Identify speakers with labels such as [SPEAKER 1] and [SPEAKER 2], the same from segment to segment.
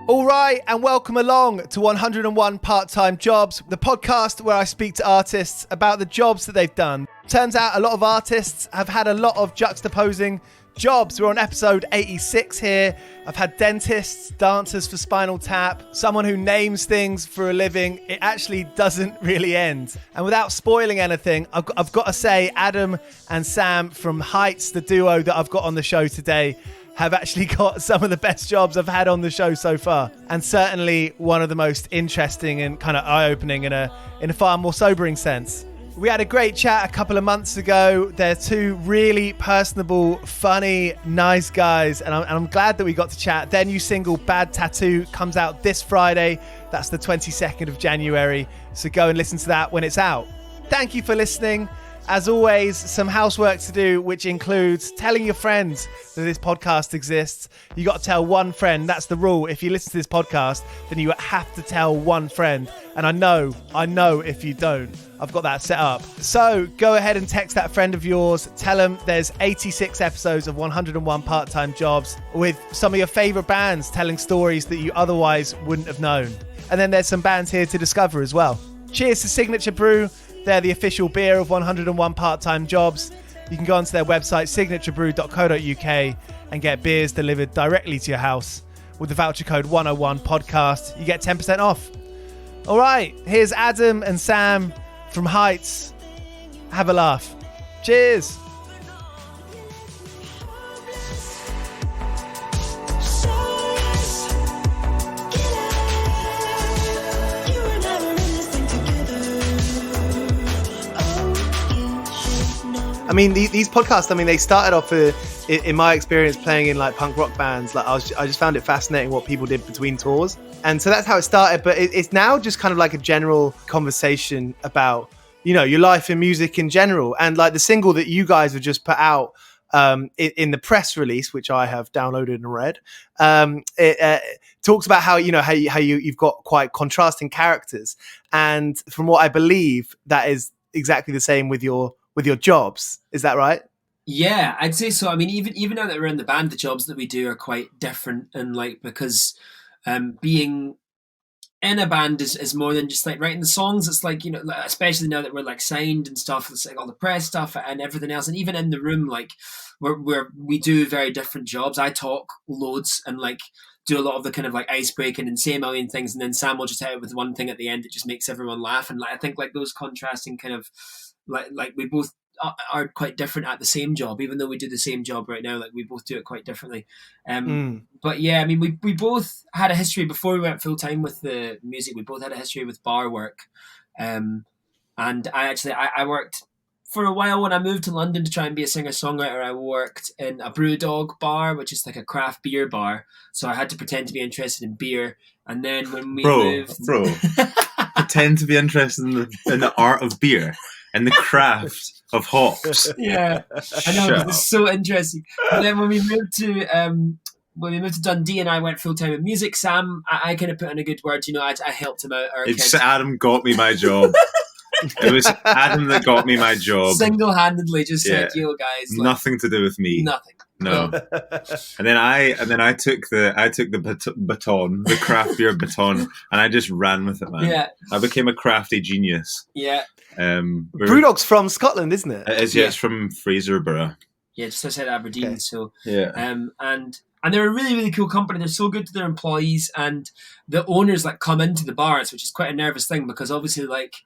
[SPEAKER 1] All right, and welcome along to 101 Part-Time Jobs, the podcast where I speak to artists about the jobs that they've done. Turns out a lot of artists have had a lot of juxtaposing jobs. We're on episode 86 here. I've had dentists, dancers for Spinal Tap, someone who names things for a living. It actually doesn't really end. And without spoiling anything, I've got to say Adam and Sam from HYYTS, the duo that I've got on the show today, have actually got some of the best jobs I've had on the show so far. And certainly one of the most interesting and kind of eye-opening in a far more sobering sense. We had a great chat a couple of months ago. They're two really personable, funny, nice guys. And I'm glad that we got to chat. Their new single, Bad Tattoo, comes out this Friday. That's the 22nd of January. So go and listen to that when it's out. Thank you for listening. As always, some housework to do, which includes telling your friends that this podcast exists. You got to tell one friend. That's the rule. If you listen to this podcast, then you have to tell one friend. And I know if you don't, I've got that set up. So go ahead and text that friend of yours. Tell them there's 86 episodes of 101 Part-Time Jobs with some of your favorite bands telling stories that you otherwise wouldn't have known. And then there's some bands here to discover as well. Cheers to Signature Brew. They're the official beer of 101 Part-Time Jobs. You can go onto their website, signaturebrew.co.uk, and get beers delivered directly to your house. With the voucher code 101podcast, you get 10% off. All right, here's Adam and Sam from HYYTS. Have a laugh. Cheers. I mean, these podcasts, they started off, in my experience, playing in like punk rock bands. Like I just found it fascinating what people did between tours. And so that's how it started. But it's now just kind of like a general conversation about, your life and music in general. And like the single that you guys have just put out in the press release, which I have downloaded and read, it talks about how you've got quite contrasting characters. And from what I believe, that is exactly the same with your jobs. Is that right?
[SPEAKER 2] Yeah, I'd say so. I mean, even now that we're in the band, the jobs that we do are quite different. And like, because being in a band is more than just like writing the songs. It's like, especially now that we're like signed and stuff, it's like all the press stuff and everything else. And even in the room, like we do very different jobs. I talk loads and like do a lot of the kind of like ice breaking and say a million things. And then Sam will just hit it with one thing at the end that just makes everyone laugh. And like, I think like those contrasting kind of, like we both are quite different at the same job, even though we do the same job right now. Like we both do it quite differently. But yeah, I mean, we both had a history before we went full time with the music. We both had a history with bar work, and I worked for a while when I moved to London to try and be a singer songwriter. I worked in a Brewdog bar, which is like a craft beer bar. So I had to pretend to be interested in beer, and then when we moved,
[SPEAKER 3] pretend to be interested in the art of beer. And the craft of hops.
[SPEAKER 2] Yeah, I know. It's so interesting. And then when we moved to Dundee, and I went full time in music, Sam, I kind of put in a good word. I helped him out.
[SPEAKER 3] Adam got me my job. It was Adam that got me my job.
[SPEAKER 2] Single-handedly, just said, "Yo, guys." Like,
[SPEAKER 3] nothing to do with me.
[SPEAKER 2] Nothing.
[SPEAKER 3] No. and then I took the baton, the craft beer baton, and I just ran with it, man. Yeah. I became a crafty genius.
[SPEAKER 2] Yeah.
[SPEAKER 1] Brewdog's from Scotland, isn't it?
[SPEAKER 3] It is, yeah. It's from Fraserburgh.
[SPEAKER 2] Yeah, just outside Aberdeen. Okay. So
[SPEAKER 3] yeah.
[SPEAKER 2] And they're a really, really cool company. They're so good to their employees, and the owners like come into the bars, which is quite a nervous thing because obviously like,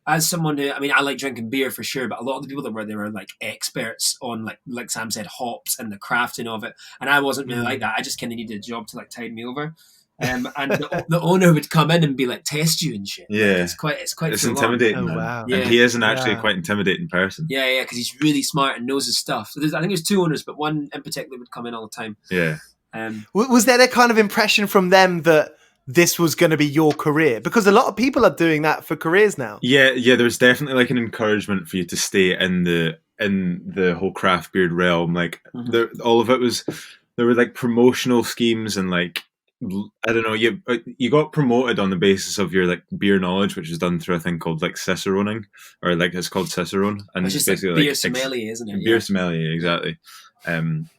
[SPEAKER 2] as someone who, I like drinking beer for sure, but a lot of the people that were there were like experts on like Sam said, hops and the crafting of it. And I wasn't really like that. I just kind of needed a job to like tide me over. And the owner would come in and be like, test you and shit.
[SPEAKER 3] Yeah.
[SPEAKER 2] Like, it's
[SPEAKER 3] intimidating.
[SPEAKER 1] Oh, wow.
[SPEAKER 3] Yeah. And he is actually quite intimidating person.
[SPEAKER 2] Yeah, because he's really smart and knows his stuff. So I think there's two owners, but one in particular would come in all the time.
[SPEAKER 3] Yeah.
[SPEAKER 1] Was there a kind of impression from them that this was going to be your career? Because a lot of people are doing that for careers now.
[SPEAKER 3] Yeah. There's definitely like an encouragement for you to stay in the whole craft beer realm. Like all of it was, there were like promotional schemes and like, I don't know, you got promoted on the basis of your like beer knowledge, which is done through a thing called like ciceroning, or like it's called cicerone, and
[SPEAKER 2] it's just basically like beer sommelier, isn't it?
[SPEAKER 3] Beer sommelier, exactly. And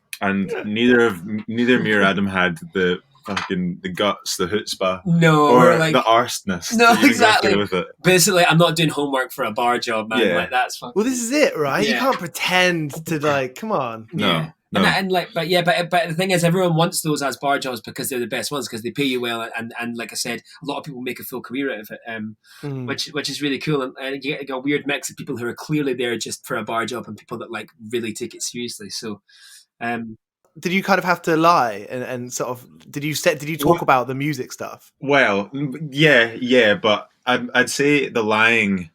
[SPEAKER 3] neither me or Adam had the fucking the guts, the chutzpah,
[SPEAKER 2] No,
[SPEAKER 3] or
[SPEAKER 2] like,
[SPEAKER 3] the arseness.
[SPEAKER 2] no,
[SPEAKER 3] to even go
[SPEAKER 2] exactly.
[SPEAKER 3] through with it.
[SPEAKER 2] Basically, I'm not doing homework for a bar job, man.
[SPEAKER 3] Yeah.
[SPEAKER 2] Like, that's fucking...
[SPEAKER 1] Well, this is it, right? You
[SPEAKER 2] Yeah.
[SPEAKER 1] can't pretend to like. Come on.
[SPEAKER 3] No.
[SPEAKER 2] And like, but the thing is, everyone wants those as bar jobs because they're the best ones because they pay you well, and like I said, a lot of people make a full career out of it, which is really cool, and you get like a weird mix of people who are clearly there just for a bar job and people that like really take it seriously. So,
[SPEAKER 1] did you kind of have to lie and sort of did you talk about the music stuff?
[SPEAKER 3] Well, yeah, but I'd say the lying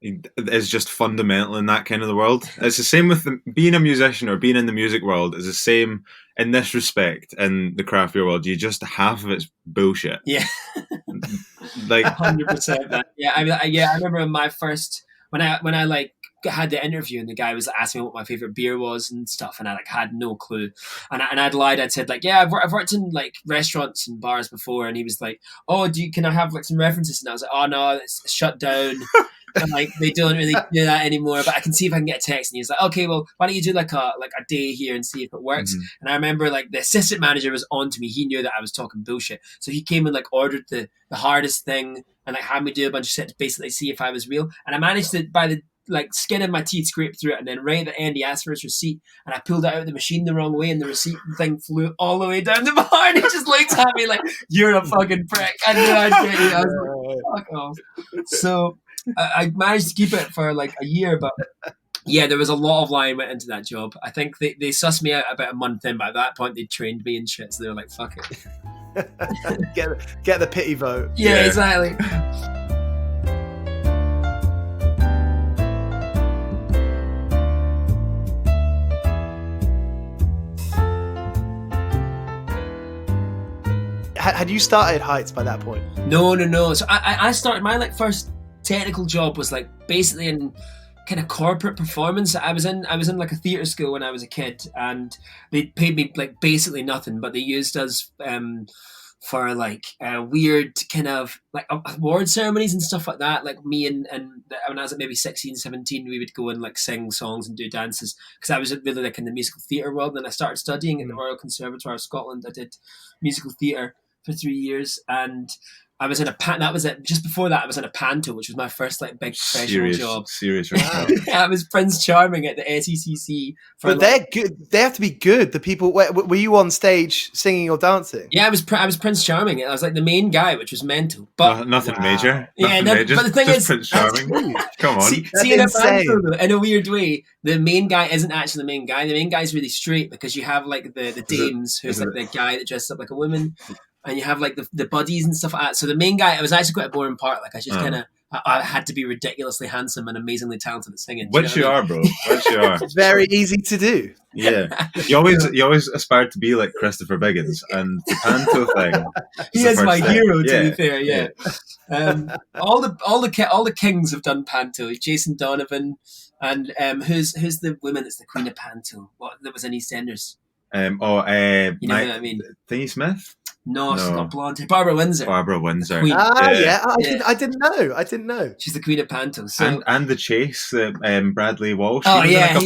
[SPEAKER 3] is just fundamental in that kind of the world. It's the same with being a musician or being in the music world is the same in this respect in the craft beer world. You just half of it's bullshit.
[SPEAKER 2] Yeah,
[SPEAKER 3] like
[SPEAKER 2] 100%. Yeah, I remember my first when I like had the interview and the guy was asking me what my favorite beer was and stuff, and I like had no clue, and I'd lied. I'd said like, yeah, I've worked in like restaurants and bars before, and he was like, oh, can I have like some references? And I was like, oh no, it's shut down. And like they don't really do that anymore, but I can see if I can get a text. And he's like, okay, well, why don't you do like a day here and see if it works?
[SPEAKER 3] Mm-hmm.
[SPEAKER 2] And I remember like the assistant manager was on to me. He knew that I was talking bullshit, so he came and like ordered the hardest thing and like had me do a bunch of shit to basically see if I was real. And I managed to, by the like skin of my teeth, scrape through it, and then right at the end he asked for his receipt, and I pulled it out of the machine the wrong way, and the receipt thing flew all the way down the bar, and he just looked at me like, you're a fucking prick. I knew I'd get you. I was like, fuck off. So I managed to keep it for like a year, but yeah, there was a lot of lying went into that job. I think they sussed me out about a month in, but at that point they trained me and shit, so they were like, fuck it.
[SPEAKER 1] get the pity vote.
[SPEAKER 2] Yeah, exactly.
[SPEAKER 1] Had you started HYYTS by that point?
[SPEAKER 2] No. So I started my like first technical job was like basically in kind of corporate performance. I was in like a theatre school when I was a kid, and they paid me like basically nothing, but they used us for like weird kind of like award ceremonies and stuff like that. Like me and when I was like maybe 16, 17, we would go and like sing songs and do dances because I was really like in the musical theatre world. And I started studying at the Royal Conservatoire of Scotland. I did musical theatre for 3 years, and I was in a that was it. Just before that, I was in a panto, which was my first like big professional job.
[SPEAKER 3] Serious.
[SPEAKER 2] I was Prince Charming at the SECC.
[SPEAKER 1] But they're good. They have to be good. The people. Were you on stage singing or dancing?
[SPEAKER 2] Yeah, I was Prince Charming. I was like the main guy, which was mental. But
[SPEAKER 3] nothing major.
[SPEAKER 2] Yeah,
[SPEAKER 3] major.
[SPEAKER 2] But the thing
[SPEAKER 3] just
[SPEAKER 2] is,
[SPEAKER 3] Prince Charming. Come on.
[SPEAKER 2] See in a panto, in a weird way, the main guy isn't actually the main guy. The main guy is really straight because you have like the dames, who's like the guy that dresses up like a woman. And you have like the buddies and stuff like that. So the main guy, it was actually quite a boring part. Like I just kind of, I had to be ridiculously handsome and amazingly talented at singing.
[SPEAKER 3] Which you are, bro. Which you are.
[SPEAKER 1] It's very easy to do.
[SPEAKER 3] Yeah, you always aspired to be like Christopher Biggins, and the panto thing.
[SPEAKER 2] He is my hero, to be fair. Yeah. All the kings have done panto. Jason Donovan, and who's the woman that's the queen of panto? What that was in EastEnders?
[SPEAKER 3] You know what I mean? Thingy Smith.
[SPEAKER 2] No, she's got blonde hair. Barbara Windsor.
[SPEAKER 1] Queen. I didn't know.
[SPEAKER 2] She's the queen of panto. So.
[SPEAKER 3] And the Chase, Bradley Walsh.
[SPEAKER 2] Oh yeah,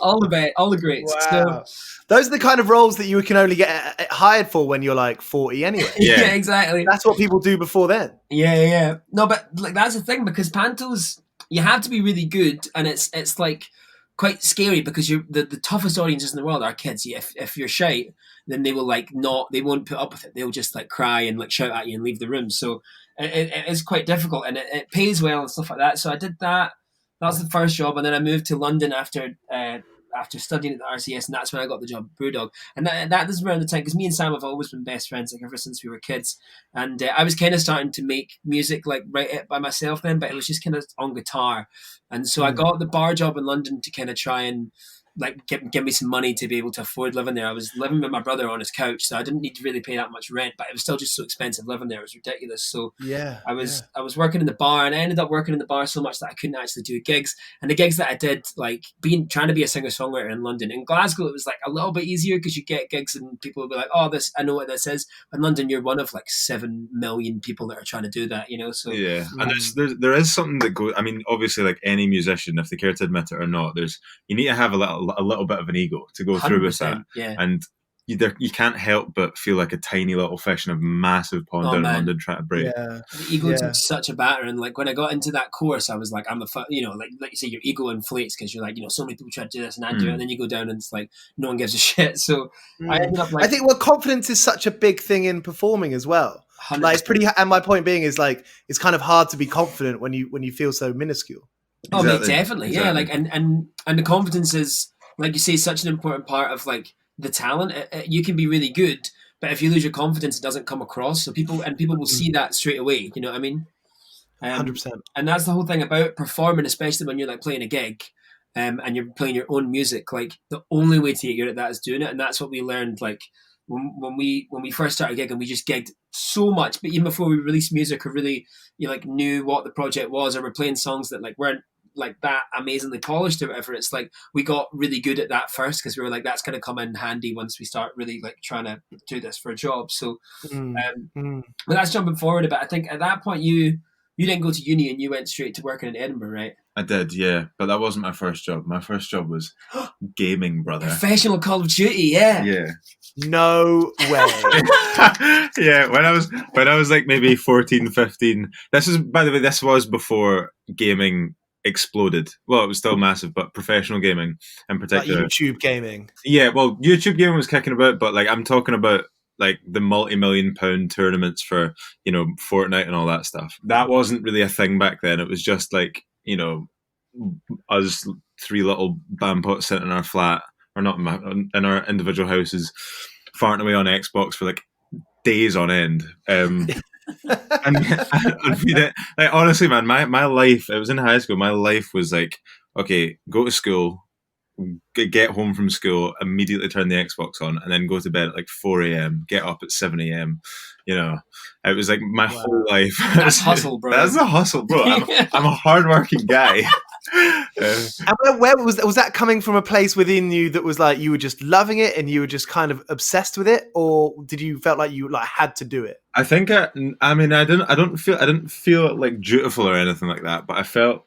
[SPEAKER 2] all the greats.
[SPEAKER 1] Wow.
[SPEAKER 2] So,
[SPEAKER 1] those are the kind of roles that you can only get hired for when you're like 40 anyway.
[SPEAKER 2] Yeah, exactly.
[SPEAKER 1] That's what people do before then.
[SPEAKER 2] Yeah. No, but like that's the thing, because pantos, you have to be really good, and it's like quite scary because you're the toughest audiences in the world are kids. If you're shy, then they will they won't put up with it. They'll just like cry and like shout at you and leave the room. So it is quite difficult, and it pays well and stuff like that. So I did that. That was the first job, and then I moved to London after studying at the RCS, and that's when I got the job at Brewdog. And that was around the time, because me and Sam have always been best friends, like ever since we were kids. And I was kind of starting to make music, like write it by myself then, but it was just kind of on guitar. And so I got the bar job in London to kind of try and like give me some money to be able to afford living there. I was living with my brother on his couch, so I didn't need to really pay that much rent, but it was still just so expensive living there. It was ridiculous. So I was working in the bar, and I ended up working in the bar so much that I couldn't actually do gigs. And the gigs that I did, like trying to be a singer-songwriter in London. In Glasgow, it was like a little bit easier because you get gigs and people would be like, oh, I know what this is. In London, you're one of like 7 million people that are trying to do that, you know? So
[SPEAKER 3] yeah, and there is something that goes, I mean, obviously, like any musician, if they care to admit it or not, you need to have a little bit of an ego to go through with that.
[SPEAKER 2] Yeah.
[SPEAKER 3] And you can't help but feel like a tiny little fish in a massive pond
[SPEAKER 2] Oh,
[SPEAKER 3] down in
[SPEAKER 2] man.
[SPEAKER 3] London trying to break.
[SPEAKER 1] Yeah.
[SPEAKER 2] The ego took such a batter, and like when I got into that course, I was like, I'm the like you say, your ego inflates because you're like, so many people try to do this and I do it, and then you go down and it's like no one gives a shit. So I ended up like,
[SPEAKER 1] I think confidence is such a big thing in performing as well.
[SPEAKER 2] 100%.
[SPEAKER 1] Like it's pretty, and my point being is like it's kind of hard to be confident when you feel so minuscule.
[SPEAKER 2] Oh,
[SPEAKER 3] Exactly.
[SPEAKER 2] mate, definitely,
[SPEAKER 3] Exactly.
[SPEAKER 2] yeah. Like and the confidence is, like you say, such an important part of like the talent. You can be really good, but if you lose your confidence, it doesn't come across. So people will see that straight away. You know what I mean?
[SPEAKER 1] 100%.
[SPEAKER 2] And that's the whole thing about performing, especially when you're like playing a gig, and you're playing your own music. Like the only way to get good at that is doing it, and that's what we learned. Like when we first started gigging, we just gigged so much. But even before we released music, or really knew what the project was, or we're playing songs that like weren't like that amazingly polished or whatever, it's like we got really good at that first because we were like, that's going to come in handy once we start really like trying to do this for a job. So but that's jumping forward a bit. I think at that point you didn't go to uni and you went straight to working in Edinburgh, right?
[SPEAKER 3] I did, yeah, but that wasn't my first job. My first job was gaming, brother.
[SPEAKER 2] Professional Call of Duty, yeah.
[SPEAKER 1] No way.
[SPEAKER 3] Yeah, when I was like maybe 14, 15. This is, by the way, this was before gaming exploded. Well, it was still massive, but professional gaming in particular.
[SPEAKER 1] Like YouTube gaming.
[SPEAKER 3] Yeah, well, YouTube gaming was kicking about, but like I'm talking about like the multi-million-pound tournaments for, Fortnite and all that stuff. That wasn't really a thing back then. It was just like, us three little bampots sitting in our flat, or not in our individual houses, farting away on Xbox for like days on end. And like honestly, man, my life, it was in high school, my life was like, okay, go to school, get home from school, immediately turn the Xbox on, and then go to bed at like 4 a.m, get up at 7 a.m. It was like my whole life.
[SPEAKER 2] That's hustle, bro.
[SPEAKER 3] That's a hustle, bro. I'm a hardworking guy.
[SPEAKER 1] And where was that coming from? A place within you that was like you were just loving it and you were just kind of obsessed with it, or did you felt like you like had to do it?
[SPEAKER 3] I think I didn't feel like dutiful or anything like that, but I felt,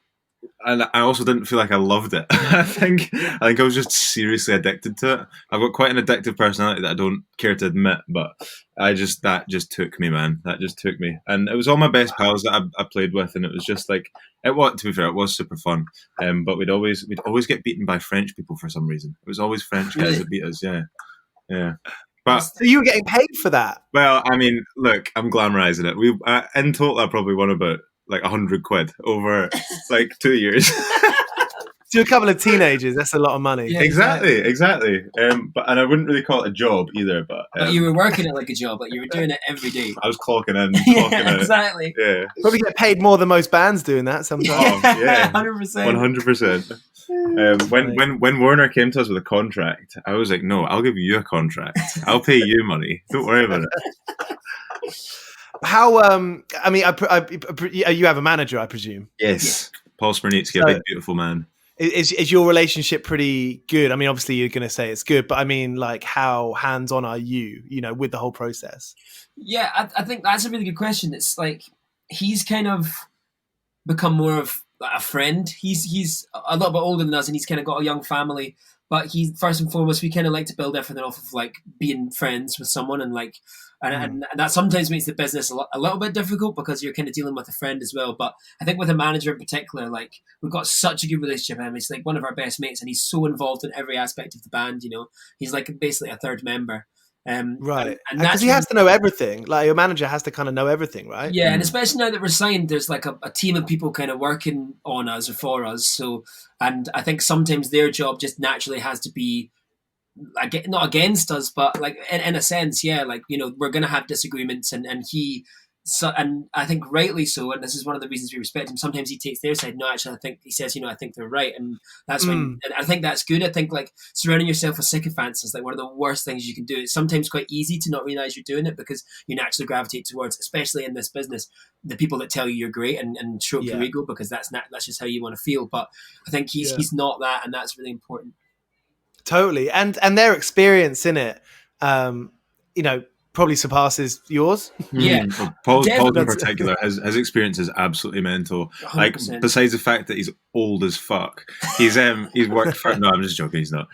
[SPEAKER 3] and I also didn't feel like I loved it. I think I was just seriously addicted to it. I've got quite an addictive personality that I don't care to admit, but that just took me, man. That just took me, and it was all my best pals that I played with, and it was just like to be fair, it was super fun. But we'd always get beaten by French people for some reason. It was always French guys that beat us. Yeah. But
[SPEAKER 1] so you were getting paid for that?
[SPEAKER 3] Well, I mean, look, I'm glamorizing it. We in total, I probably won about like 100 quid over like 2 years.
[SPEAKER 1] To a couple of teenagers, that's a lot of money.
[SPEAKER 2] Yeah,
[SPEAKER 3] exactly. But I wouldn't really call it a job either. But
[SPEAKER 2] you were working it like a job, like you were doing it every day.
[SPEAKER 3] I was clocking in, clocking out.
[SPEAKER 2] Exactly.
[SPEAKER 3] Yeah.
[SPEAKER 1] Probably get paid more than most bands doing that sometimes.
[SPEAKER 3] Oh, yeah,
[SPEAKER 2] 100%.
[SPEAKER 3] 100%. When Warner came to us with a contract, I was like, no, I'll give you a contract. I'll pay you money. Don't worry about it.
[SPEAKER 1] How? I mean, you have a manager, I presume.
[SPEAKER 3] Yes, Paul Smirnitsky, a big, beautiful man.
[SPEAKER 1] Is your relationship pretty good? I mean, obviously you're going to say it's good, but I mean, like, how hands-on are you, with the whole process?
[SPEAKER 2] Yeah, I think that's a really good question. It's like he's kind of become more of a friend. He's a little bit older than us, and he's kind of got a young family. But he, first and foremost, we kind of like to build everything off of like being friends with someone, and like, and that sometimes makes the business a little bit difficult because you're kind of dealing with a friend as well. But I think with a manager in particular, like we've got such a good relationship with him. He's like one of our best mates, and he's so involved in every aspect of the band. He's like basically a third member.
[SPEAKER 1] Right,
[SPEAKER 2] and
[SPEAKER 1] because he has to know everything. Like your manager has to kind of know everything, right?
[SPEAKER 2] Yeah, and especially now that we're signed, there's like a team of people kind of working on us or for us. So, and I think sometimes their job just naturally has to be not against us, but like in a sense, yeah, like we're gonna have disagreements, and he. So, and I think rightly so, and this is one of the reasons we respect him. Sometimes he takes their side. No, actually, I think he says, I think they're right, and that's when. And I think that's good. I think like surrounding yourself with sycophants is like one of the worst things you can do. It's sometimes quite easy to not realize you're doing it because you naturally gravitate towards, especially in this business, the people that tell you you're great and stroke your ego because that's just how you want to feel. But I think he's not that, and that's really important.
[SPEAKER 1] Totally, and their experience in it, probably surpasses yours.
[SPEAKER 2] Yeah,
[SPEAKER 3] Paul's in
[SPEAKER 2] definitely.
[SPEAKER 3] particular, his experience is absolutely mental.
[SPEAKER 2] 100%.
[SPEAKER 3] Like, besides the fact that he's old as fuck, he's worked for. No, I'm just joking. He's not.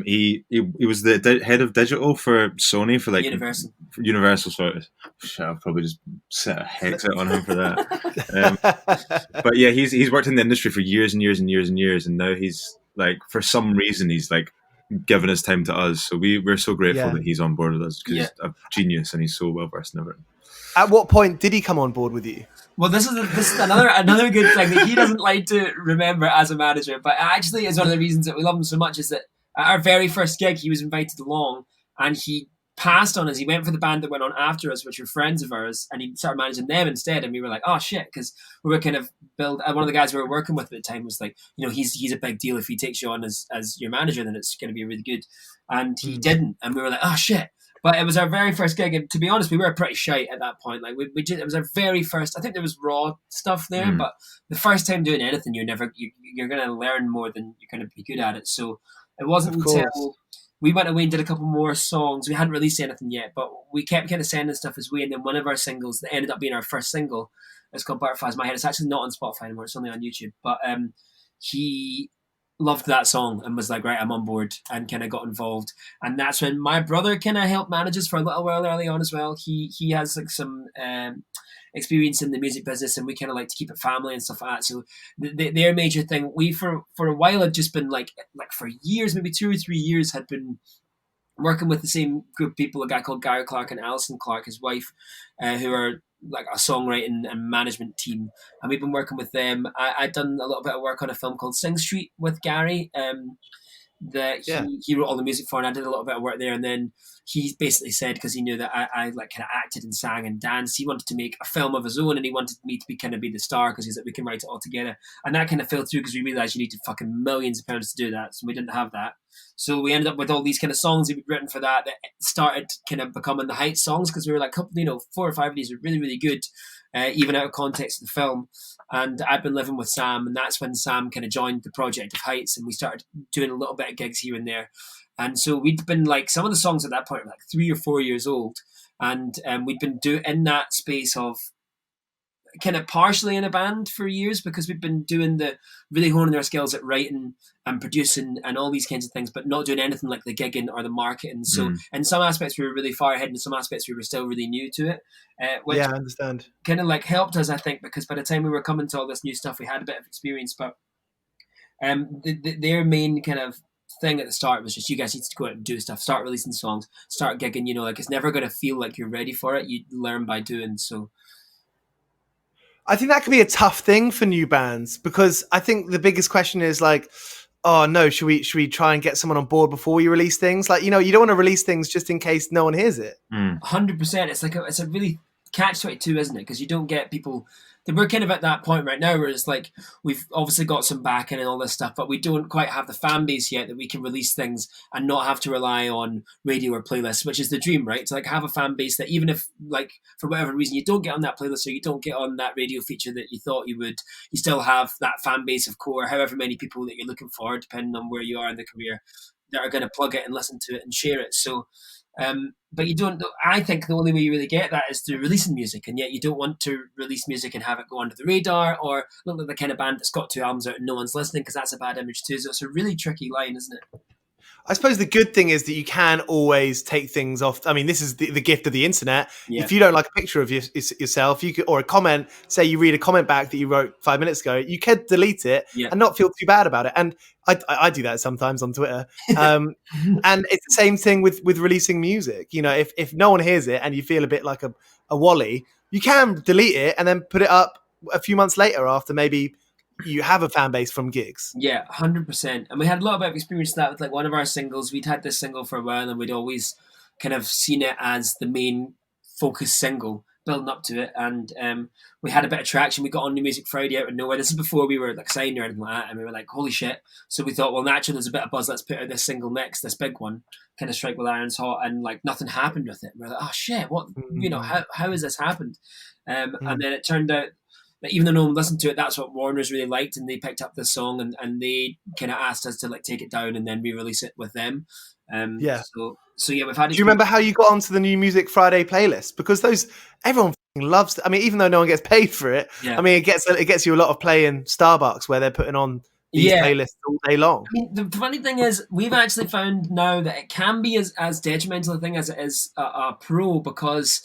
[SPEAKER 3] He was the head of digital for Sony for like
[SPEAKER 2] Universal.
[SPEAKER 3] Universal. Sorry, shit, I'll probably just set a hex out on him for that. But yeah, he's worked in the industry for years and years and years and years, and now he's like, for some reason, he's like given his time to us. So we're so grateful that he's on board with us, because he's a genius and he's so well versed in everything.
[SPEAKER 1] At what point did he come on board with you?
[SPEAKER 2] Well, this is another good thing that he doesn't like to remember as a manager, but actually is one of the reasons that we love him so much, is that at our very first gig, he was invited along, and he passed on us. He went for the band that went on after us, which were friends of ours, and he started managing them instead. And we were like, oh shit, because we were kind of one of the guys we were working with at the time was like, he's a big deal. If he takes you on as your manager, then it's going to be really good. And he didn't, and we were like, oh shit. But it was our very first gig, and to be honest, we were pretty shite at that point. Like it was our very first. I think there was raw stuff there, but the first time doing anything, you're going to learn more than you're going to be good at it. So it wasn't until we went away and did a couple more songs. We hadn't released anything yet, but we kept kind of sending stuff his way. And then one of our singles that ended up being our first single, it's called Butterflies in My Head. It's actually not on Spotify anymore. It's only on YouTube. But he loved that song and was like, right, I'm on board, and kind of got involved. And that's when my brother kind of helped manage us for a little while early on as well. He has like some experience in the music business, and we kind of like to keep it family and stuff like that. So their major thing, we for a while had just been like for years, maybe 2 or 3 years, had been working with the same group of people, a guy called Gary Clark and Alison Clark, his wife, who are like a songwriting and management team, and we've been working with them. I'd done a little bit of work on a film called Sing Street with Gary, that he wrote all the music for, and I did a little bit of work there. And then he basically said, because he knew that I like kind of acted and sang and danced, he wanted to make a film of his own, and he wanted me to be the star, because he's like, we can write it all together. And that kind of fell through, because we realized you needed fucking millions of pounds to do that, so we didn't have that. So we ended up with all these kind of songs that we'd written for that started kind of becoming the HYYTS songs, because we were like, 4 or 5 of these are really, really good, even out of context of the film. And I'd been living with Sam, and that's when Sam kind of joined the project of HYYTS, and we started doing a little bit of gigs here and there. And so we'd been like, some of the songs at that point were like 3 or 4 years old, and we'd been in that space of kind of partially in a band for years, because we've been really honing our skills at writing and producing and all these kinds of things, but not doing anything like the gigging or the marketing. So in some aspects we were really far ahead, and in some aspects we were still really new to it, which
[SPEAKER 1] I understand, kind
[SPEAKER 2] of like helped us, I think, because by the time we were coming to all this new stuff, we had a bit of experience. But their main kind of thing at the start was just, you guys need to go out and do stuff, start releasing songs, start gigging. Like, it's never going to feel like you're ready for it. You learn by doing. So
[SPEAKER 1] I think that could be a tough thing for new bands, because I think the biggest question is like, oh no, should we try and get someone on board before we release things? Like, you don't want to release things just in case no one hears it.
[SPEAKER 2] 100%. It's like it's a really catch-22, isn't it? Because you don't get people. We're kind of at that point right now where it's like, we've obviously got some backing and all this stuff, but we don't quite have the fan base yet that we can release things and not have to rely on radio or playlists, which is the dream, right? To like have a fan base that, even if like for whatever reason you don't get on that playlist or you don't get on that radio feature that you thought you would, you still have that fan base of core, however many people that you're looking for, depending on where you are in the career, that are going to plug it and listen to it and share it. So but you don't. I think the only way you really get that is through releasing music, and yet you don't want to release music and have it go under the radar or look like the kind of band that's got 2 albums out and no one's listening, because that's a bad image too. So it's a really tricky line, isn't it?
[SPEAKER 1] I suppose the good thing is that you can always take things off. I mean, this is the gift of the internet. Yeah. If you don't like a picture of yourself, you could, or a comment, say you read a comment back that you wrote 5 minutes ago, you could delete it and not feel too bad about it. And I do that sometimes on Twitter. And it's the same thing with releasing music. If no one hears it and you feel a bit like a wally, you can delete it and then put it up a few months later after maybe you have a fan base from gigs.
[SPEAKER 2] Yeah, 100%. And we had a lot of experience with that with like one of our singles. We'd had this single for a while, and we'd always kind of seen it as the main focus single building up to it. And we had a bit of traction. We got on New Music Friday out of nowhere. This is before we were like signed or anything like that. And we were like, holy shit. So we thought, well, naturally there's a bit of buzz. Let's put out this single next, this big one, kind of strike while iron's hot. And like nothing happened with it. And we're like, oh shit, what, how has this happened? And then it turned out, but even though no one listened to it, that's what Warner's really liked, and they picked up this song and they kind of asked us to like take it down and then re-release it with them. So yeah, we've had.
[SPEAKER 1] Do you remember how you got onto the New Music Friday playlist? Because everyone loves. I mean, even though no one gets paid for it,
[SPEAKER 2] Yeah.
[SPEAKER 1] I mean, it gets you a lot of play in Starbucks where they're putting on these playlists all day long.
[SPEAKER 2] I mean, the funny thing is, we've actually found now that it can be as detrimental a thing as it is a pro, because,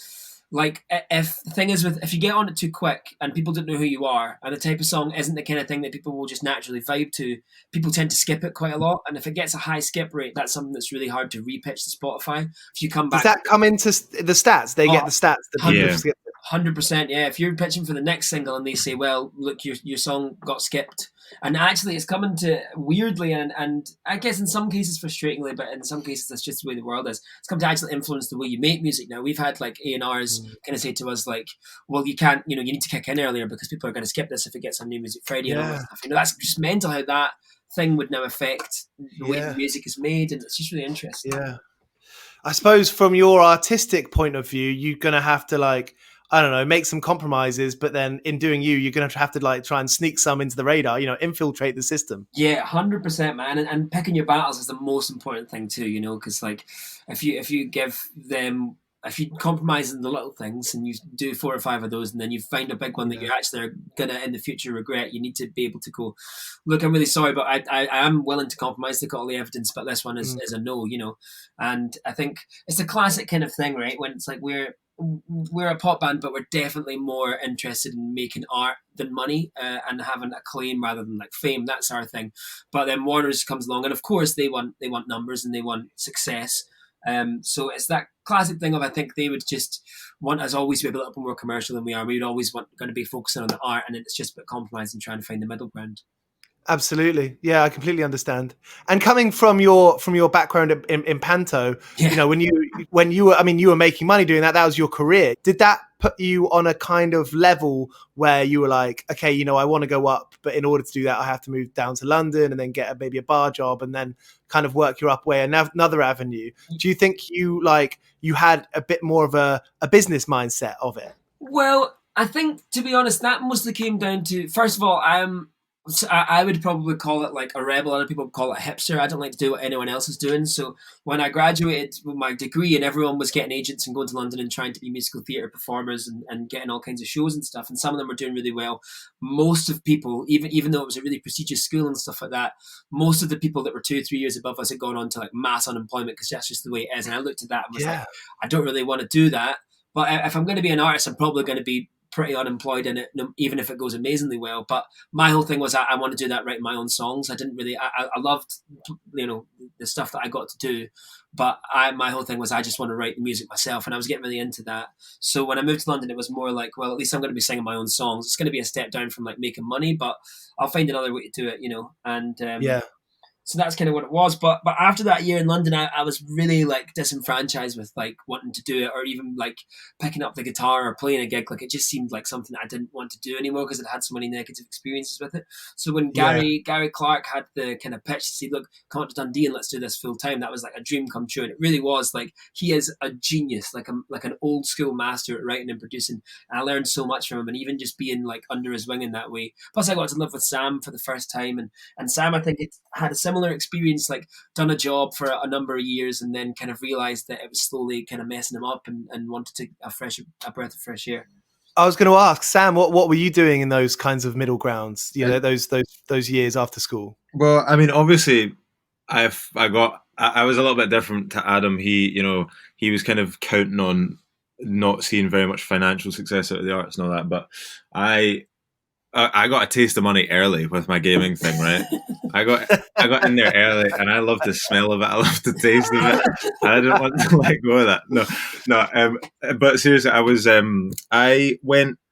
[SPEAKER 2] like, if the thing is if you get on it too quick and people don't know who you are, and the type of song isn't the kind of thing that people will just naturally vibe to, people tend to skip it quite a lot. And if it gets a high skip rate, that's something that's really hard to repitch to Spotify. If you come back,
[SPEAKER 1] does that come into the stats? They get the stats that people skip.
[SPEAKER 2] 100%, yeah. If you're pitching for the next single and they say, well, look, your song got skipped. And actually it's coming to, weirdly, and I guess in some cases frustratingly, but in some cases that's just the way the world is, it's come to actually influence the way you make music now. We've had like A&Rs kind of say to us like, well, you can't, you need to kick in earlier because people are going to skip this if it gets on New Music Friday and all that stuff. That's just mental how that thing would now affect the way the music is made, and it's just really interesting.
[SPEAKER 1] Yeah. I suppose from your artistic point of view, you're going to have to like, I don't know, make some compromises, but then in doing you're going to have to like try and sneak some into the radar, infiltrate the system.
[SPEAKER 2] Yeah, 100%, man. And picking your battles is the most important thing too, because like if you give them, if you compromise in the little things and you do 4 or 5 of those and then you find a big one that you actually are going to in the future regret, you need to be able to go, look, I'm really sorry, but I am willing to compromise, to cut all the evidence, but this one is a no, And I think it's a classic kind of thing, right? When it's like we're a pop band, but we're definitely more interested in making art than money, and having acclaim rather than like fame. That's our thing. But then Warner's comes along, and of course they want numbers and they want success. So it's that classic thing of, I think they would just want us always to be a little bit more commercial than we are. We would always going to be focusing on the art, and it's just about compromising, trying to find the middle ground.
[SPEAKER 1] Absolutely. Yeah, I completely understand. And coming from your background in Panto, when you were making money doing that, that was your career. Did that put you on a kind of level where you were like, okay, I want to go up, but in order to do that, I have to move down to London and then get maybe a bar job and then kind of work your up way another avenue? Do you think you had a bit more of a business mindset of it?
[SPEAKER 2] Well, I think, to be honest, that mostly came down to, first of all, I would probably call it like a rebel. Other people would call it a hipster. I don't like to do what anyone else is doing. So when I graduated with my degree and everyone was getting agents and going to London and trying to be musical theatre performers and getting all kinds of shows and stuff, and some of them were doing really well, most of people, even though it was a really prestigious school and stuff like that, most of the people that were 2-3 years above us had gone on to like mass unemployment, because that's just the way it is. And I looked at that and was like, I don't really want to do that. But if I'm going to be an artist, I'm probably going to be pretty unemployed in it, even if it goes amazingly well. But my whole thing was I want to do that, write my own songs. I didn't really, I loved, the stuff that I got to do, but my whole thing was I just want to write the music myself, and I was getting really into that. So when I moved to London, it was more like, well, at least I'm going to be singing my own songs. It's going to be a step down from like making money, but I'll find another way to do it, and so that's kind of what it was. But after that year in London, I was really like disenfranchised with like wanting to do it, or even like picking up the guitar or playing a gig. Like it just seemed like something I didn't want to do anymore because I'd had so many negative experiences with it. So when Gary Clark had the kind of pitch to say, look, come on to Dundee and let's do this full time, that was like a dream come true. And it really was. Like, he is a genius, like an old school master at writing and producing. And I learned so much from him, and even just being like under his wing in that way. Plus I got to live with Sam for the first time, and Sam, I think, it had a similar experience, like done a job for a number of years and then kind of realized that it was slowly kind of messing him up, and wanted to take a breath of fresh air.
[SPEAKER 1] I was going to ask Sam, what were you doing in those kinds of middle grounds, those years after school?
[SPEAKER 3] Well, I mean, obviously I was a little bit different to Adam. He was kind of counting on not seeing very much financial success out of the arts and all that, but I got a taste of money early with my gaming thing, right? I got in there early, and I loved the smell of it. I loved the taste of it. I didn't want to let go of that. No. But seriously,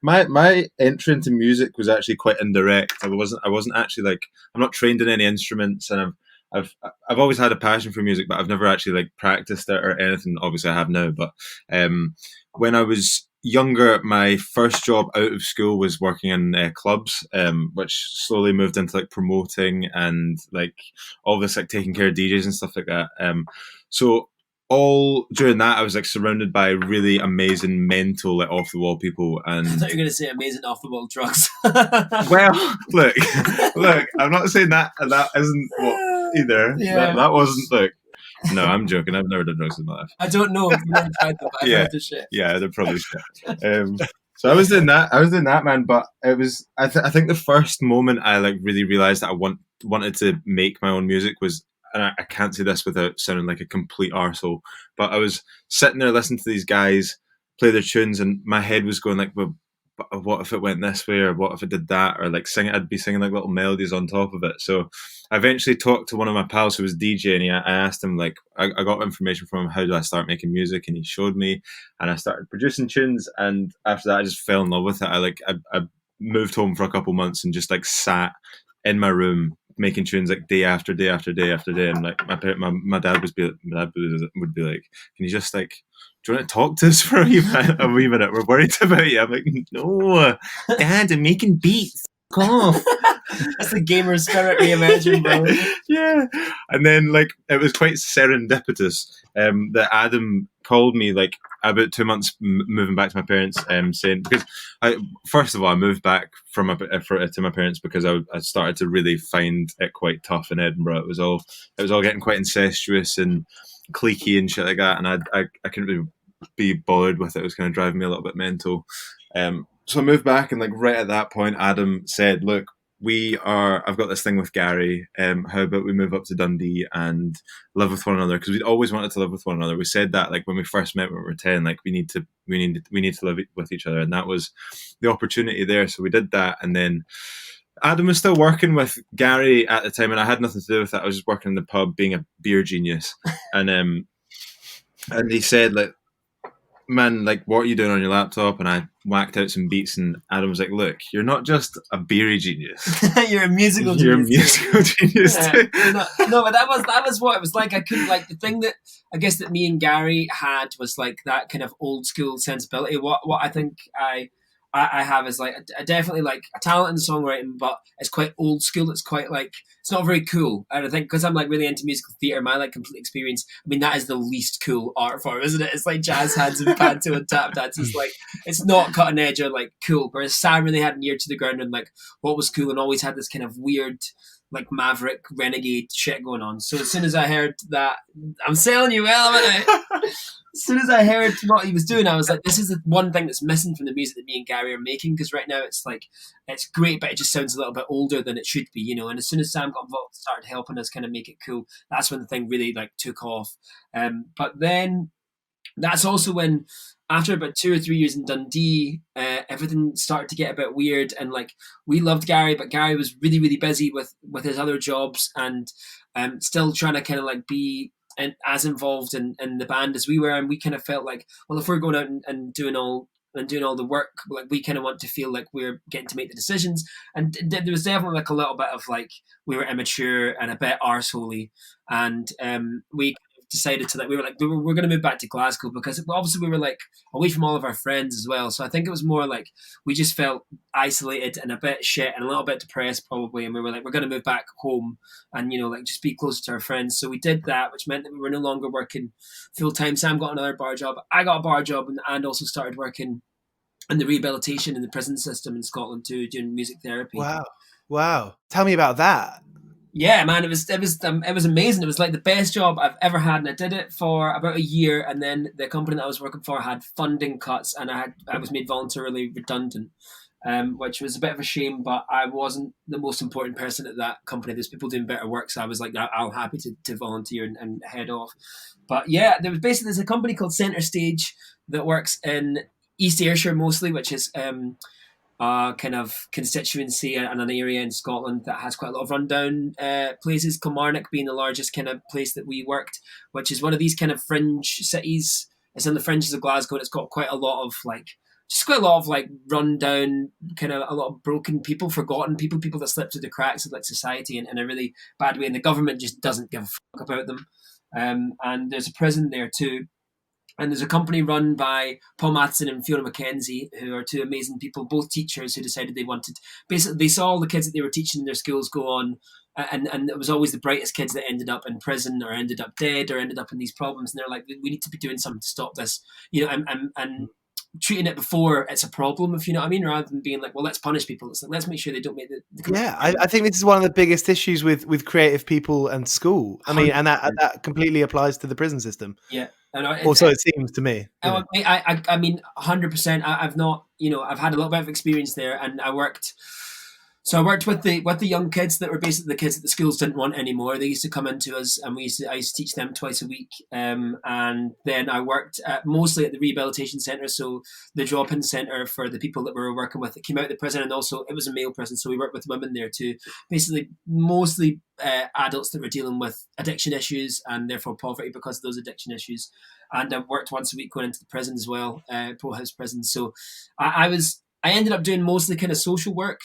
[SPEAKER 3] my entry into music was actually quite indirect. I wasn't actually like, I'm not trained in any instruments, and I've always had a passion for music, but I've never actually like practiced it or anything. Obviously, I have now, but when I was younger, my first job out of school was working in clubs, which slowly moved into like promoting and like all this like taking care of DJs and stuff like that. So all during that, I was like surrounded by really amazing mental, like off the wall people. And
[SPEAKER 2] I thought you were going to say amazing off the wall drugs.
[SPEAKER 3] Well, look, I'm not saying that isn't what either.
[SPEAKER 2] Yeah.
[SPEAKER 3] That wasn't, look. No, I'm joking. I've never done drugs in my life.
[SPEAKER 2] I don't know. I've never tried them, but I've heard the shit.
[SPEAKER 3] Yeah, they're probably shit. So I was doing that, man. But it was, I think the first moment I like really realized that I wanted to make my own music was, and I can't say this without sounding like a complete arsehole, but I was sitting there listening to these guys play their tunes, and my head was going like, well, what if it went this way, or what if it did that, or like I'd be singing like little melodies on top of it. So I eventually talked to one of my pals who was DJ, and I asked him, like, I got information from him, how do I start making music, and he showed me, and I started producing tunes, and after that I just fell in love with it. I moved home for a couple months and just like sat in my room making tunes like day after day after day after day, and like my dad would be like, can you just like, do you want to talk to us for a wee minute? We're worried about you. I'm like, no, Dad, I'm making beats. Off.
[SPEAKER 2] That's the gamer spirit reimagined, bro.
[SPEAKER 3] Yeah. And then like it was quite serendipitous that Adam called me like about 2 months moving back to my parents, saying, because first of all I moved back to my parents because I started to really find it quite tough in Edinburgh. It was all getting quite incestuous and cliquey and shit like that, and I couldn't really be bothered with it. It was kind of driving me a little bit mental. So I moved back, and like right at that point, Adam said, "Look, I've got this thing with Gary. How about we move up to Dundee and live with one another? Because we'd always wanted to live with one another. We said that like when we first met when we were 10, like we need to live with each other, and that was the opportunity there. So we did that, and then Adam was still working with Gary at the time, and I had nothing to do with that. I was just working in the pub, being a beer genius, and he said, like, man, like, what are you doing on your laptop? And I whacked out some beats, and Adam was like, look, you're not just a beery genius.
[SPEAKER 2] You're a musical genius.
[SPEAKER 3] You're a musical genius too.
[SPEAKER 2] No, but that was what it was like. I couldn't, like, the thing that I guess that me and Gary had was like that kind of old school sensibility. What I think I have is like I definitely like a talent in songwriting, but it's quite old school. It's quite like, it's not very cool. And I think because I'm like really into musical theatre, my like complete experience, I mean, that is the least cool art form, isn't it? It's like jazz hands and panto and tap dance. It's like, it's not cutting edge or like cool. Whereas Sam really had an ear to the ground and like what was cool, and always had this kind of weird like maverick renegade shit going on. So as soon as I heard that, I'm selling you well, haven't I? As soon as I heard what he was doing, I was like, this is the one thing that's missing from the music that me and Gary are making, because right now it's like, it's great, but it just sounds a little bit older than it should be, you know. And as soon as Sam got involved, started helping us kind of make it cool, that's when the thing really like took off. But then that's also when, after about 2 or 3 years in Dundee, everything started to get a bit weird. And like, we loved Gary, but Gary was really, really busy with his other jobs, and still trying to kind of like be as involved in the band as we were. And we kind of felt like, well, if we're going out and doing all the work, like we kind of want to feel like we're getting to make the decisions. And there was definitely like a little bit of like, we were immature and a bit arseholy, and we decided to, like, we were like, we're going to move back to Glasgow, because obviously we were like away from all of our friends as well. So I think it was more like we just felt isolated and a bit shit and a little bit depressed probably, and we were like, we're going to move back home and, you know, like just be closer to our friends. So we did that, which meant that we were no longer working full time. Sam got another bar job, I got a bar job, and also started working in the rehabilitation in the prison system in Scotland too, doing music therapy.
[SPEAKER 1] Wow, tell me about that.
[SPEAKER 2] Yeah, man, it was amazing. It was like the best job I've ever had, and I did it for about a year, and then the company that I was working for had funding cuts, and I was made voluntarily redundant, which was a bit of a shame. But I wasn't the most important person at that company. There's people doing better work, so I was like, I'm happy to volunteer and head off. But yeah, there's a company called Centre Stage that works in East Ayrshire mostly, which is kind of constituency and an area in Scotland that has quite a lot of rundown places, Kilmarnock being the largest kind of place that we worked, which is one of these kind of fringe cities. It's on the fringes of Glasgow, and it's got quite a lot of like rundown, kind of a lot of broken people, forgotten people that slip through the cracks of like society in a really bad way, and the government just doesn't give a fuck about them. And there's a prison there too. And there's a company run by Paul Matheson and Fiona McKenzie, who are two amazing people, both teachers, who decided they saw all the kids that they were teaching in their schools go on, and it was always the brightest kids that ended up in prison or ended up dead or ended up in these problems. And they're like, we need to be doing something to stop this, you know. And treating it before it's a problem, if you know what I mean, rather than being like, well, let's punish people. It's like, let's make sure they don't make the
[SPEAKER 1] Yeah, I think this is one of the biggest issues with creative people and school. I mean, and that completely applies to the prison system.
[SPEAKER 2] Yeah.
[SPEAKER 1] Also, it seems to me.
[SPEAKER 2] I mean, 100%. I've not, I've had a little bit of experience there, and I worked with the young kids that were basically the kids that the schools didn't want anymore. They used to come into us, and I used to teach them twice a week. And then I worked mostly at the rehabilitation centre, so the drop-in centre for the people that we were working with that came out of the prison, and also it was a male prison, so we worked with women there too. Basically, mostly adults that were dealing with addiction issues and therefore poverty because of those addiction issues. And I worked once a week going into the prison as well, Pro House prison. So I ended up doing mostly kind of social work,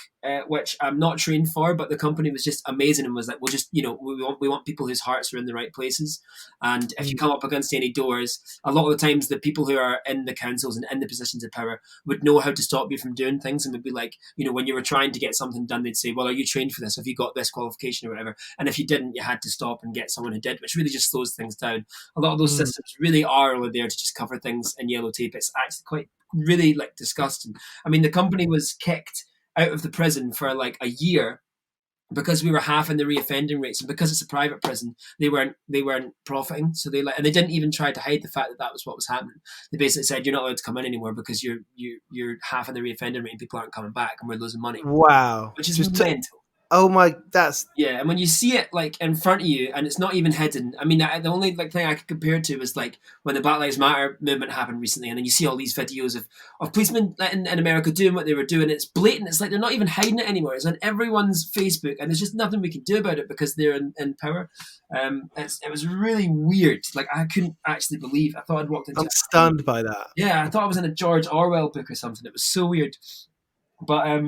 [SPEAKER 2] which I'm not trained for, but the company was just amazing and was like, well, just, we want people whose hearts are in the right places. And if you come up against any doors, a lot of the times the people who are in the councils and in the positions of power would know how to stop you from doing things, and would be like, when you were trying to get something done, they'd say, well, are you trained for this? Have you got this qualification or whatever? And if you didn't, you had to stop and get someone who did, which really just slows things down. A lot of those systems really are only there to just cover things in yellow tape. It's actually quite really disgusting. I mean, the company was kicked out of the prison for a year because we were half in the reoffending rates, and because it's a private prison, they weren't profiting. So and they didn't even try to hide the fact that was what was happening. They basically said, you're not allowed to come in anymore because you're half in the reoffending rate and people aren't coming back and we're losing money.
[SPEAKER 1] Wow,
[SPEAKER 2] which is mental.
[SPEAKER 1] Oh my, that's...
[SPEAKER 2] Yeah, and when you see it in front of you and it's not even hidden. I mean, the only thing I could compare it to was when the Black Lives Matter movement happened recently, and then you see all these videos of policemen in America doing what they were doing. It's blatant. It's like they're not even hiding it anymore. It's on everyone's Facebook, and there's just nothing we can do about it because they're in power. It was really weird. I couldn't actually believe. I thought I'd walked into...
[SPEAKER 1] I'm stunned by that.
[SPEAKER 2] Yeah, I thought I was in a George Orwell book or something. It was so weird. But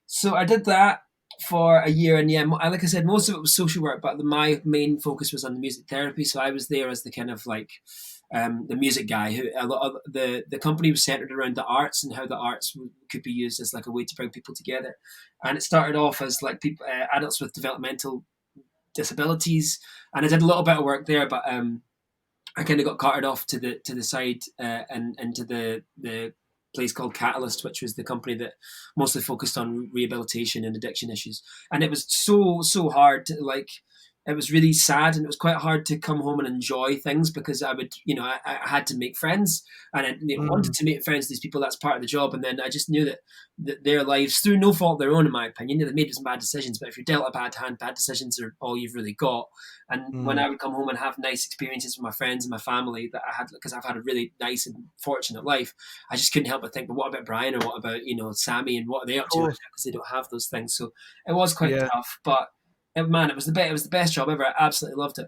[SPEAKER 2] so I did that for a year, and like I said, most of it was social work, but my main focus was on the music therapy. So I was there as the kind of the music guy. Who a lot of the company was centered around the arts and how the arts could be used as a way to bring people together. And it started off as people, adults with developmental disabilities, and I did a little bit of work there, but I kind of got carted off to the side and into the place called Catalyst, which was the company that mostly focused on rehabilitation and addiction issues. And it was so hard to it was really sad, and it was quite hard to come home and enjoy things because I would, I had to make friends, and I wanted to make friends with these people. That's part of the job. And then I just knew that their lives, through no fault of their own, in my opinion, they made some bad decisions. But if you're dealt a bad hand, bad decisions are all you've really got. And when I would come home and have nice experiences with my friends and my family that I had, because I've had a really nice and fortunate life, I just couldn't help but think, but what about Brian, or what about, Sammy, and what are they up to? Because they don't have those things. So it was quite tough, but man, it was the best job ever. I absolutely loved it.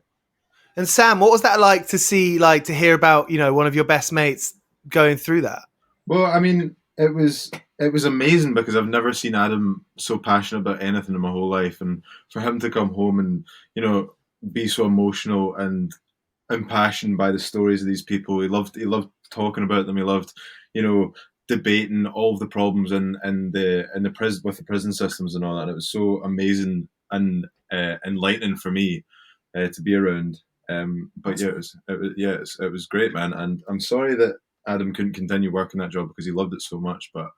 [SPEAKER 1] And Sam, what was that like to see, to hear about, one of your best mates going through that?
[SPEAKER 3] Well, I mean, it was amazing because I've never seen Adam so passionate about anything in my whole life, and for him to come home and be so emotional and impassioned by the stories of these people. He loved talking about them. He loved debating all of the problems in the prison, with the prison systems and all that. And it was so amazing and enlightening for me to be around. But yeah, it was great, man. And I'm sorry that Adam couldn't continue working that job because he loved it so much. But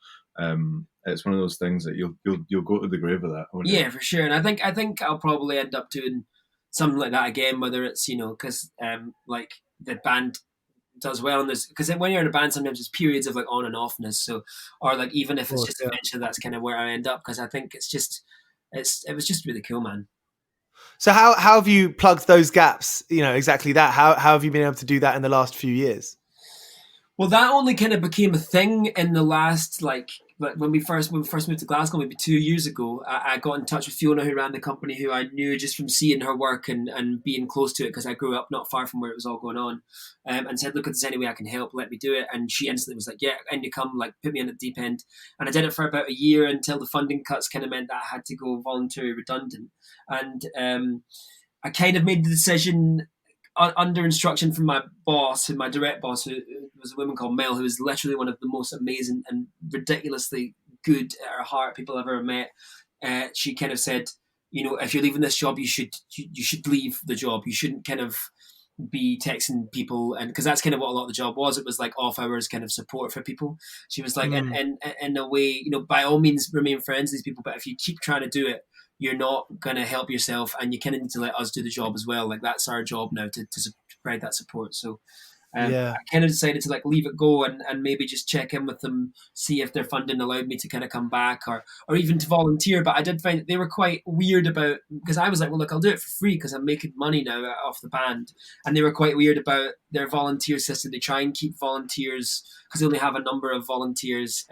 [SPEAKER 3] it's one of those things that you'll go to the grave with that.
[SPEAKER 2] Yeah, for sure. And I think I'll probably end up doing something like that again, whether it's because the band does well, and there's, because when you're in a band, sometimes there's periods of on and offness. So, or even if it's just eventually, that's kind of where I end up, because I think it was just really cool, man.
[SPEAKER 1] So how have you plugged those gaps? Exactly that. How have you been able to do that in the last few years?
[SPEAKER 2] Well, that only kind of became a thing in the last, when we first moved to Glasgow, maybe 2 years ago. I got in touch with Fiona, who ran the company, who I knew just from seeing her work and being close to it, because I grew up not far from where it was all going on, and said, look, if there's any way I can help, let me do it. And she instantly was like, yeah, and you come, put me in at the deep end. And I did it for about a year until the funding cuts kind of meant that I had to go voluntary redundant. And I kind of made the decision under instruction from my boss, my direct boss, who was a woman called Mel, who was literally one of the most amazing and ridiculously good at her heart people I've ever met. She kind of said, if you're leaving this job, you should leave the job. You shouldn't be texting people, and because that's kind of what a lot of the job was. It was like off hours kind of support for people. She was like, and in a way, you know, by all means remain friends with these people, but if you keep trying to do it, you're not going to help yourself, and you kind of need to let us do the job as well. Like that's our job now to provide that support. So I kind of decided to like leave it go and maybe just check in with them, see if their funding allowed me to kind of come back or even to volunteer. But I did find that they were quite weird about, because I was like, well, look, I'll do it for free because I'm making money now off the band. And they were quite weird about their volunteer system. They try and keep volunteers, because they only have a number of volunteers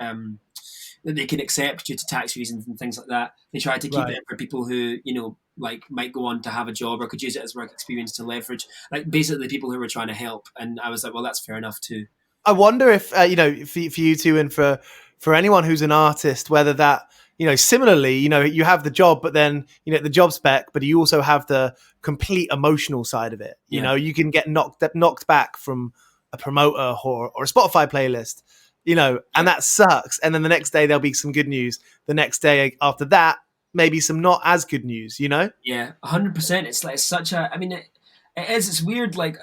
[SPEAKER 2] that they can accept due to tax reasons and things like that. They try to keep it for people who, you know, like might go on to have a job or could use it as work experience to leverage, like basically the people who were trying to help. And I was like, well, that's fair enough too.
[SPEAKER 1] I wonder if, you know, for you two and for anyone who's an artist, whether that, you know, similarly, you know, you have the job, but then, you know, the job spec, but you also have the complete emotional side of it. You know, you can get knocked back from a promoter or a Spotify playlist, you know, and that sucks. And then the next day there'll be some good news. The next day after that, maybe some not as good news, you know?
[SPEAKER 2] Yeah, 100%. It's like such a, I mean, it's weird, like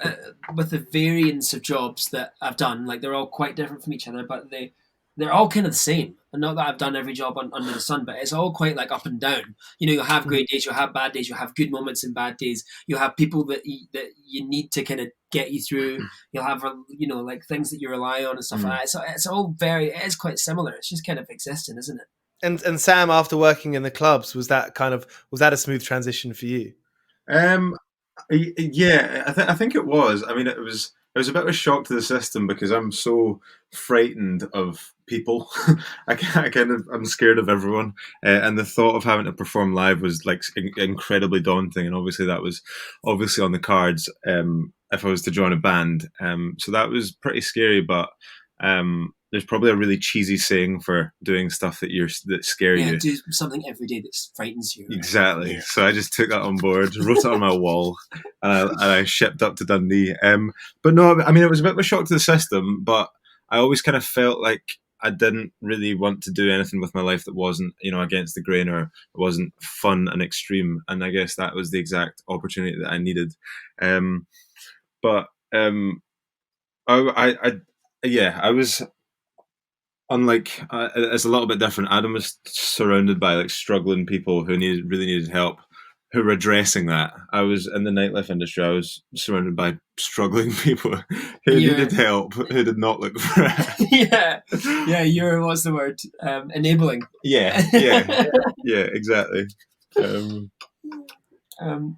[SPEAKER 2] with the variance of jobs that I've done, like they're all quite different from each other, but they're all kind of the same. And not that I've done every job under the sun, but it's all quite like up and down. You know, you'll have great days, you'll have bad days, you'll have good moments and bad days. You'll have people that you need to kind of get you through. You'll have, you know, like things that you rely on and stuff like that. So it's all it is quite similar. It's just kind of existing, isn't it?
[SPEAKER 1] And Sam, after working in the clubs, was that a smooth transition for you?
[SPEAKER 3] Yeah, I think it was. I mean, it was a bit of a shock to the system because I'm so frightened of people. I'm scared of everyone, and the thought of having to perform live was like incredibly daunting. And obviously, that was obviously on the cards if I was to join a band. So that was pretty scary, but. There's probably a really cheesy saying for doing stuff that scare you.
[SPEAKER 2] Yeah, do something every day that frightens you. Right?
[SPEAKER 3] Exactly. Yeah. So I just took that on board, wrote it on my wall, and I shipped up to Dundee. But no, I mean, it was a bit of a shock to the system, but I always kind of felt like I didn't really want to do anything with my life that wasn't, you know, against the grain or wasn't fun and extreme. And I guess that was the exact opportunity that I needed. I was... Unlike, it's a little bit different. Adam was surrounded by like struggling people who really needed help, who were addressing that. I was in the nightlife industry. I was surrounded by struggling people who needed help, who did not look for it.
[SPEAKER 2] You're, what's the word? Enabling.
[SPEAKER 3] Yeah, exactly.
[SPEAKER 1] I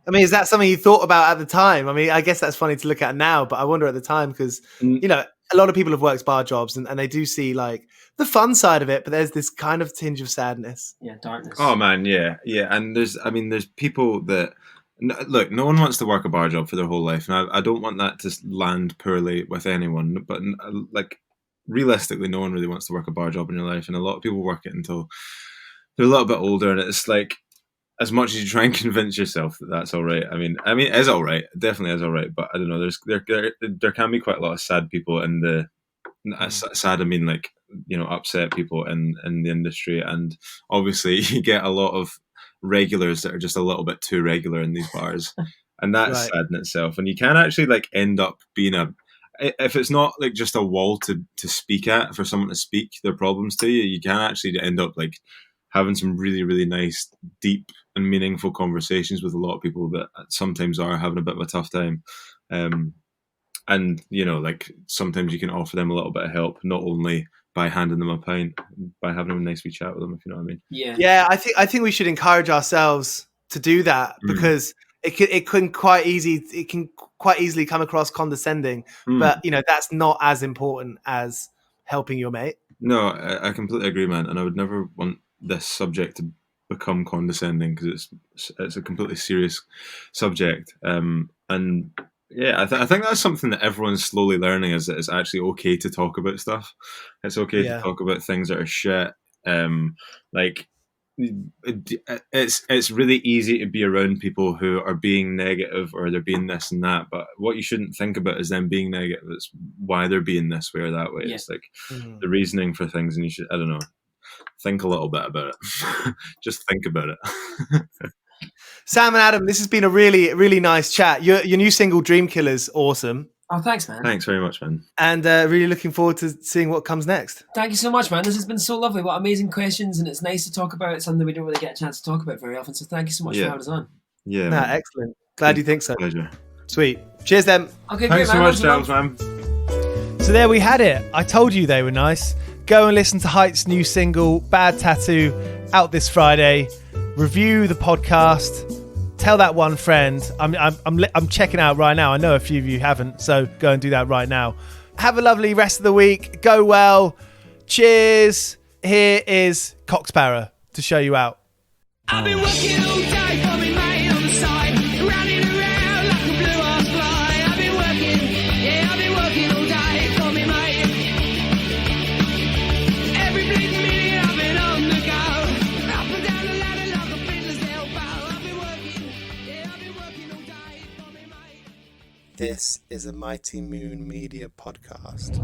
[SPEAKER 1] mean, is that something you thought about at the time? I mean, I guess that's funny to look at now, but I wonder at the time because, you know, a lot of people have worked bar jobs and they do see like the fun side of it, but there's this kind of tinge of sadness.
[SPEAKER 2] Yeah, darkness.
[SPEAKER 3] Oh man, yeah. And there's people that look. No one wants to work a bar job for their whole life, and I don't want that to land poorly with anyone. But like realistically, no one really wants to work a bar job in your life, and a lot of people work it until they're a little bit older, and it's like, as much as you try and convince yourself that that's all right, I mean, it is all right. It definitely is all right. But I don't know. There can be quite a lot of sad people in the sad. I mean, like, you know, upset people in the industry, and obviously you get a lot of regulars that are just a little bit too regular in these bars, and that's sad in itself. And you can actually like end up being if it's not like just a wall to speak at for someone to speak their problems to you, you can actually end up like having some really, really nice, deep and meaningful conversations with a lot of people that sometimes are having a bit of a tough time. And, you know, like sometimes you can offer them a little bit of help, not only by handing them a pint, by having a nice wee chat with them, if you know what I mean.
[SPEAKER 1] Yeah. I think we should encourage ourselves to do that because it can quite easily come across condescending, but you know, that's not as important as helping your mate.
[SPEAKER 3] No, I completely agree, man. And I would never want this subject to become condescending because it's a completely serious subject. And yeah, I think that's something that everyone's slowly learning, is that it's actually okay to talk about stuff. It's okay to talk about things that are shit. Like it's really easy to be around people who are being negative or they're being this and that, but what you shouldn't think about is them being negative. It's why they're being this way or that way. It's like the reasoning for things, and you should, I don't know, think a little bit about it. Just think about it.
[SPEAKER 1] Sam and Adam, this has been a really, really nice chat. Your new single, Dreamkiller's awesome.
[SPEAKER 2] Oh, thanks, man.
[SPEAKER 3] Thanks very much, man.
[SPEAKER 1] And really looking forward to seeing what comes next.
[SPEAKER 2] Thank you so much, man. This has been so lovely. What amazing questions, and it's nice to talk about something we don't really get a chance to talk about very often. So thank you so much for having us on.
[SPEAKER 3] Yeah.
[SPEAKER 1] Nah, excellent. Glad you think so.
[SPEAKER 3] Pleasure.
[SPEAKER 1] Sweet. Cheers, then.
[SPEAKER 2] Okay,
[SPEAKER 3] Thanks
[SPEAKER 2] great,
[SPEAKER 3] so much, Charles, man.
[SPEAKER 1] So there we had it. I told you they were nice. Go and listen to HYYTS' new single, Bad Tattoo, out this Friday. Review the podcast. Tell that one friend. I'm checking out right now. I know a few of you haven't, so go and do that right now. Have a lovely rest of the week. Go well. Cheers. Here is Sparrer to show you out.
[SPEAKER 4] I've been working all day for me mate on the side, running around like a blue-ass fly. I've been working all day for me mate. Every bleeding minute I've been on the go, up and down the ladder like a fiddler's elbow. I've been working all day for me mate.
[SPEAKER 1] This is a Mighty Moon Media podcast.